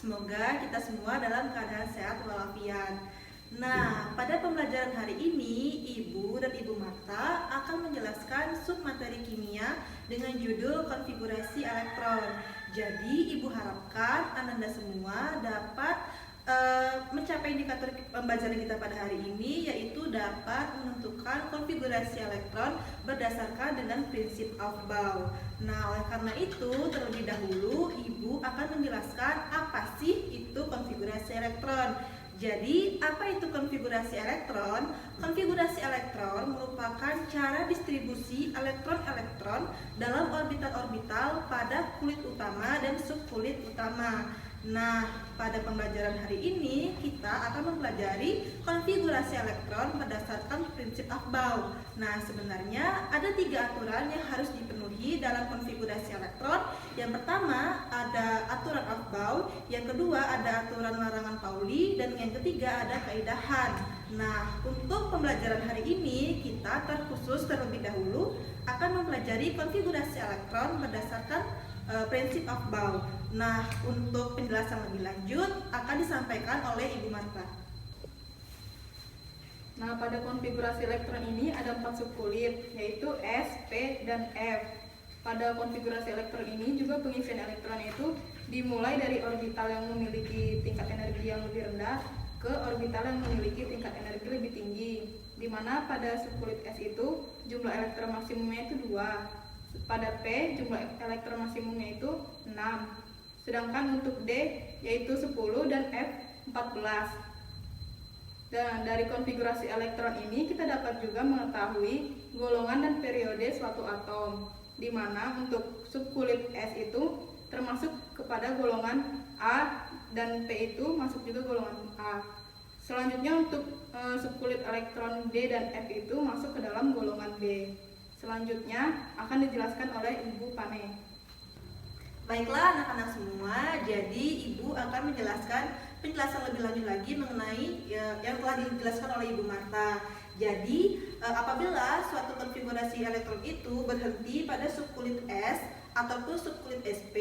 Semoga kita semua dalam keadaan sehat walafiat. Nah, pada pembelajaran hari ini, Ibu dan Ibu Marta akan menjelaskan submateri kimia dengan judul konfigurasi elektron. Jadi, Ibu harapkan Anda semua dapat mencapai indikator pembelajaran kita pada hari ini, yaitu dapat menentukan konfigurasi elektron berdasarkan dengan prinsip Aufbau. Nah, oleh karena itu, terlebih dahulu Ibu akan menjelaskan apa sih itu konfigurasi elektron. Jadi, apa itu konfigurasi elektron? Konfigurasi elektron merupakan cara distribusi elektron-elektron dalam orbital-orbital pada kulit utama dan subkulit utama. Nah, pada pembelajaran hari ini kita akan mempelajari konfigurasi elektron berdasarkan prinsip Aufbau. Nah, sebenarnya ada 3 aturan yang harus dipenuhi dalam konfigurasi elektron. Yang pertama ada aturan Aufbau, yang kedua ada aturan larangan Pauli, dan yang ketiga ada kaidahan. Nah, untuk pembelajaran hari ini kita terkhusus terlebih dahulu akan mempelajari konfigurasi elektron berdasarkan prinsip Aufbau. Nah, untuk penjelasan lebih lanjut akan disampaikan oleh Ibu Marta. Nah, pada konfigurasi elektron ini ada 4 subkulit, yaitu S, P, dan F. Pada konfigurasi elektron ini juga pengisian elektron itu dimulai dari orbital yang memiliki tingkat energi yang lebih rendah ke orbital yang memiliki tingkat energi lebih tinggi, di mana pada subkulit S itu jumlah elektron maksimumnya itu 2. Pada P jumlah elektron maksimumnya itu 6. Sedangkan untuk D yaitu 10 dan F 14. Dan dari konfigurasi elektron ini kita dapat juga mengetahui golongan dan periode suatu atom, di mana untuk subkulit S itu termasuk kepada golongan A dan P itu masuk juga golongan A. Selanjutnya untuk subkulit elektron D dan F itu masuk ke dalam golongan B. Selanjutnya akan dijelaskan oleh Ibu Pane. Baiklah anak-anak semua, jadi Ibu akan menjelaskan penjelasan lebih lanjut lagi mengenai yang telah dijelaskan oleh Ibu Marta. Jadi, apabila suatu konfigurasi elektron itu berhenti pada subkulit S ataupun subkulit Sp,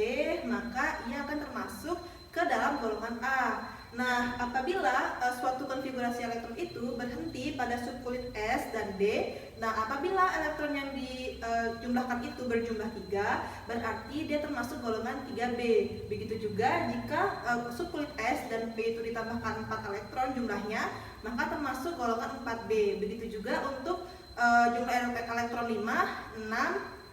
maka ia akan termasuk ke dalam golongan A. Nah, apabila suatu konfigurasi elektron itu berhenti pada subkulit S dan D, nah apabila elektron yang dijumlahkan itu berjumlah 3, berarti dia termasuk golongan 3B. Begitu juga jika subkulit S dan P itu ditambahkan 4 elektron jumlahnya, maka termasuk golongan 4B. Begitu juga untuk jumlah elektron 5, 6,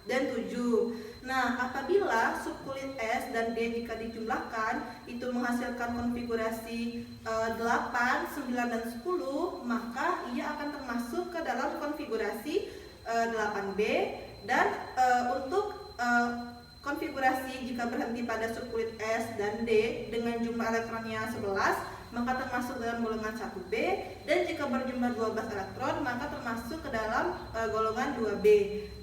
dan 7. Nah, apabila subkulit S dan D jika dijumlahkan itu menghasilkan konfigurasi 8, 9, dan 10, maka ia akan termasuk ke dalam konfigurasi 8B. Dan untuk konfigurasi jika berhenti pada subkulit S dan D dengan jumlah elektronnya 11, maka termasuk dalam golongan 1B, dan jika berjumlah 12 elektron maka termasuk ke dalam golongan 2B.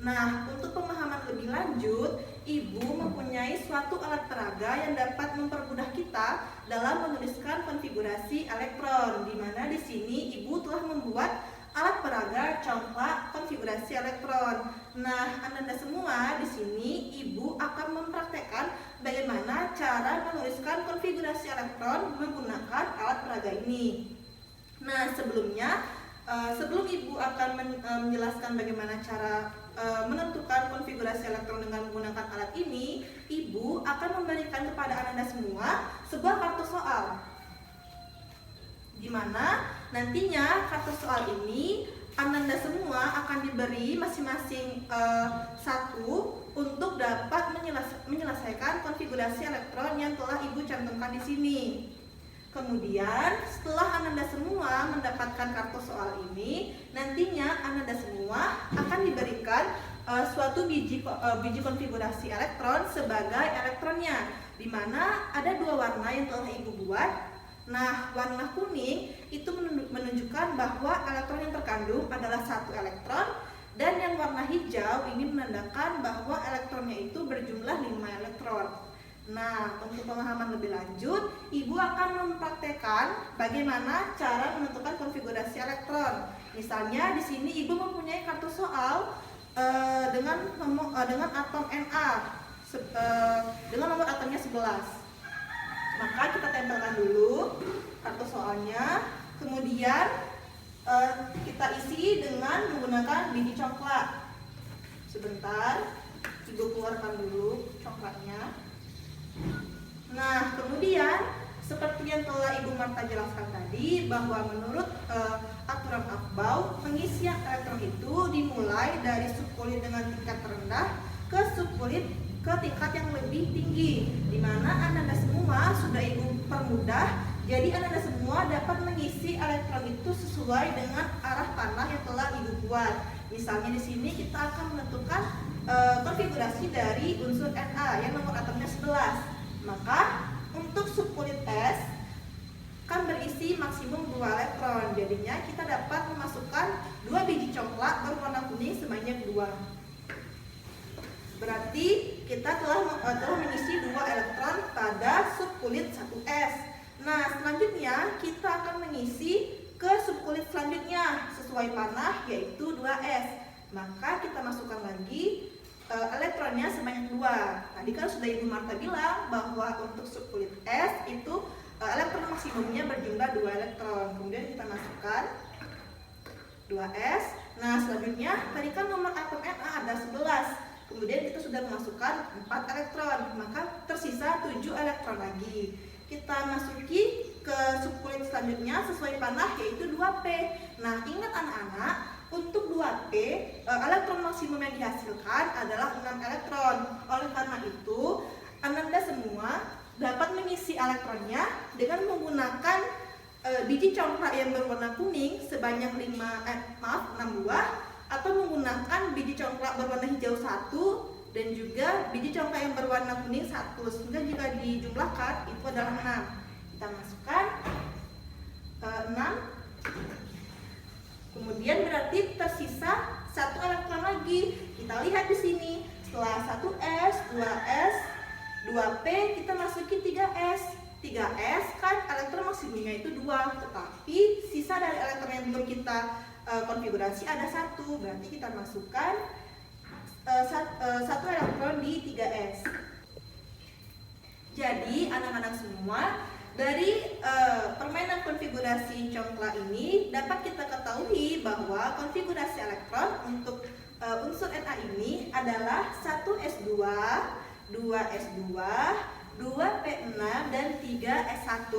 Nah, untuk pemahaman lebih lanjut, Ibu mempunyai suatu alat peraga yang dapat mempermudah kita dalam menuliskan konfigurasi elektron, di mana di sini Ibu telah membuat alat peraga congklak konfigurasi elektron. Nah, Anda semua di sini Ibu akan mempraktekkan bagaimana cara menuliskan konfigurasi elektron menggunakan alat peraga ini. Nah, sebelum Ibu akan menjelaskan bagaimana cara menentukan konfigurasi elektron dengan menggunakan alat ini, Ibu akan memberikan kepada Anda semua sebuah kartu soal, di mana nantinya kartu soal ini Anda semua akan diberi masing-masing satu untuk dapat menyelesaikan konfigurasi elektron yang telah Ibu cantumkan di sini. Kemudian setelah Anda semua mendapatkan kartu soal ini, nantinya Anda semua akan diberikan suatu biji konfigurasi elektron sebagai elektronnya, di mana ada 2 warna yang telah Ibu buat. Nah, warna kuning itu menunjukkan bahwa elektron yang terkandung adalah 1 elektron, dan yang warna hijau ini menandakan bahwa elektronnya itu berjumlah 5 elektron. Nah, untuk pemahaman lebih lanjut, Ibu akan mempraktekkan bagaimana cara menentukan konfigurasi elektron. Misalnya di sini Ibu mempunyai kartu soal dengan atom Na dengan nomor atomnya 11. Maka kita tempelkan dulu kartu soalnya, kemudian kita isi dengan menggunakan biji coklat. Sebentar, Ibu keluarkan dulu coklatnya. Nah, kemudian seperti yang telah Ibu Marta jelaskan tadi, bahwa menurut aturan Afbau, pengisian elektron itu dimulai dari subkulit dengan tingkat terendah ke subkulit ke tingkat yang lebih tinggi, di mana Anda semua sudah Ibu permudah. Jadi Anda semua dapat mengisi elektron itu sesuai dengan arah panah yang telah Ibu buat. Misalnya di sini kita akan menentukan konfigurasi dari unsur Na yang nomor atomnya 11. Maka untuk subkulit S kan berisi maksimum 2 elektron. Jadinya kita dapat memasukkan 2 biji coklat berwarna kuning sebanyak 2. Berarti kita telah mengisi 2 elektron pada subkulit 1S. Nah, selanjutnya kita akan mengisi ke subkulit selanjutnya sesuai panah, yaitu 2S. Maka kita masukkan lagi elektronnya sebanyak 2. Tadi kan sudah Ibu Marta bilang bahwa untuk subkulit S itu elektron maksimumnya berjumlah 2 elektron. Kemudian kita masukkan 2S. Nah, selanjutnya tadi kan nomor atom Na ada 11. Kemudian kita sudah memasukkan 4 elektron, maka tersisa 7 elektron lagi. Kita masuki ke subkulit selanjutnya sesuai panah, yaitu 2P. Nah, ingat anak-anak, untuk 2P elektron maksimum yang dihasilkan adalah 6 elektron. Oleh karena itu, Anda semua dapat mengisi elektronnya dengan menggunakan biji coklat yang berwarna kuning sebanyak 6 buah, atau menggunakan biji coklat berwarna hijau 1 dan juga biji coklat yang berwarna kuning 1, sehingga jika dijumlahkan itu adalah 6. Kita masukkan 6. Kemudian berarti tersisa 1 elektron lagi. Kita lihat di sini, setelah 1S, 2S, 2P, kita masuki 3S. 3S kan elektron maksimumnya itu 2, tetapi sisa dari elektron yang belum kita konfigurasi ada 1, berarti kita masukkan 1 elektron di 3S. Jadi anak-anak semua, dari permainan konfigurasi congkla ini dapat kita ketahui bahwa konfigurasi elektron untuk unsur Na ini adalah 1S2, 2S2, 2P6, dan 3S1.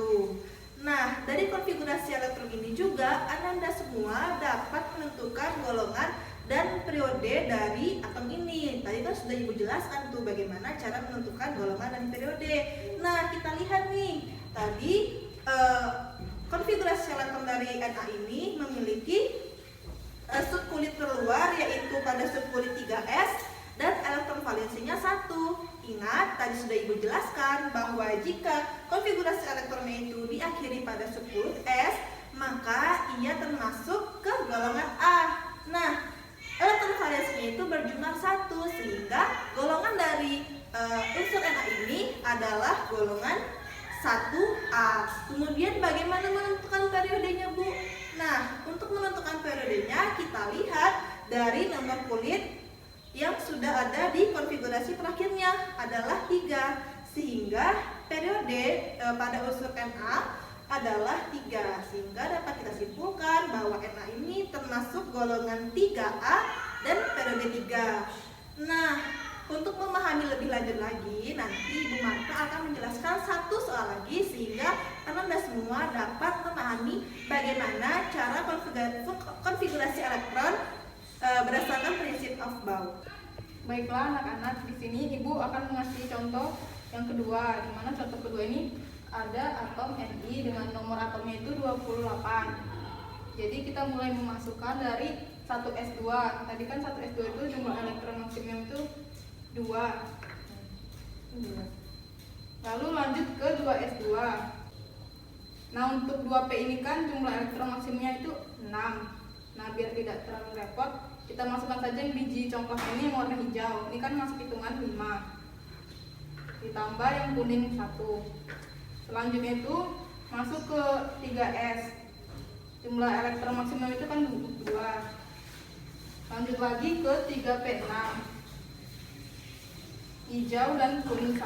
Nah, dari konfigurasi elektron ini juga Anda semua dapat menentukan golongan dan periode dari atom ini. Tadi kan sudah Ibu jelaskan tuh bagaimana cara menentukan golongan dan periode. Nah, kita lihat nih, tadi konfigurasi elektron dari Na ini memiliki subkulit terluar, yaitu pada subkulit 3S, dan elektron valensinya 1. Ingat, tadi sudah Ibu jelaskan bahwa jika konfigurasi elektronnya itu diakhiri pada subkulit S, maka ia termasuk ke golongan A. Nah, elektron valensinya itu berjumlah 1, sehingga golongan dari unsur Na ini adalah golongan 1A. Kemudian bagaimana menentukan periodenya, Bu? Nah, untuk menentukan periodenya kita lihat dari nomor kulit yang sudah ada di konfigurasi terakhirnya adalah 3, sehingga periode pada unsur Na adalah 3, sehingga dapat kita simpulkan bahwa Na ini termasuk golongan 3A dan periode 3. Nah, untuk memahami lebih lanjut lagi, nanti Ibu Marta akan menjelaskan satu soal lagi, sehingga Anda semua dapat memahami bagaimana cara konfigurasi elektron berdasarkan prinsip Aufbau. Baiklah anak-anak, di sini Ibu akan mengasih contoh yang kedua, di mana contoh kedua ini ada atom Ni dengan nomor atomnya itu 28. Jadi kita mulai memasukkan dari 1S2. Tadi kan 1S2 itu jumlah elektron maksimum itu 2. Lalu lanjut ke 2S2. Nah, untuk 2P ini kan jumlah elektron maksimumnya itu 6. Nah, biar tidak terlalu repot, kita masukkan saja yang biji congklak ini yang warna hijau. Ini kan masuk hitungan 5. Ditambah yang kuning 1. Selanjutnya itu masuk ke 3S. Jumlah elektron maksimum itu kan 2. Lanjut lagi ke 3P6. Hijau dan kuning 1.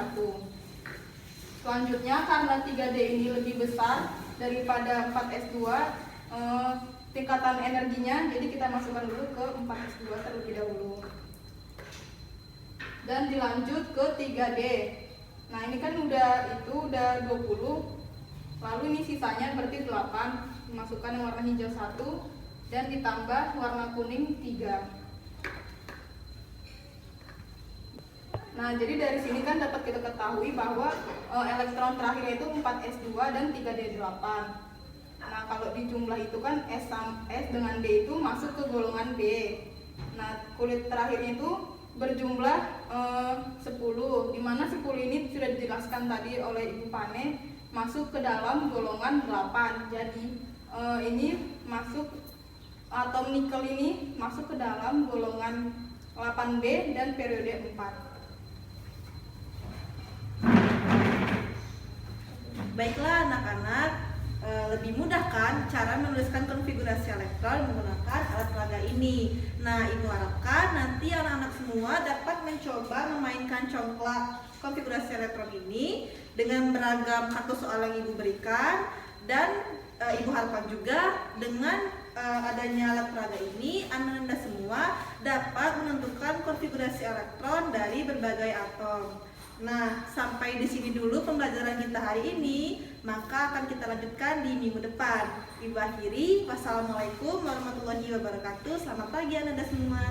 Selanjutnya, karena 3D ini lebih besar daripada 4S2, tingkatan energinya, jadi kita masukkan dulu ke 4S2 terlebih dahulu. Dan dilanjut ke 3D. Nah, ini kan udah 20, lalu ini sisanya berarti 8, dimasukkan yang warna hijau 1, dan ditambah warna kuning 3. Nah, jadi dari sini kan dapat kita ketahui bahwa elektron terakhir itu 4S2 dan 3D8. Nah, kalau di jumlah itu kan S dengan D itu masuk ke golongan B. Nah, kulit terakhir itu berjumlah 10, di mana 10 ini sudah dijelaskan tadi oleh Ibu Pane masuk ke dalam golongan 8. Jadi ini masuk, atom nikel ini masuk ke dalam golongan 8B dan periode 4. Baiklah anak-anak, lebih mudah kan cara menuliskan konfigurasi elektron menggunakan alat peraga ini. Nah, Ibu harapkan nanti anak-anak semua dapat mencoba memainkan congklak konfigurasi elektron ini dengan beragam kartu soal yang Ibu berikan, dan Ibu harapkan juga dengan adanya alat peraga ini anak-anak semua dapat menentukan konfigurasi elektron dari berbagai atom. Nah, sampai di sini dulu pembelajaran kita hari ini, maka akan kita lanjutkan di minggu depan. Ibu akhiri, wassalamualaikum warahmatullahi wabarakatuh. Selamat pagi anak-anak semua.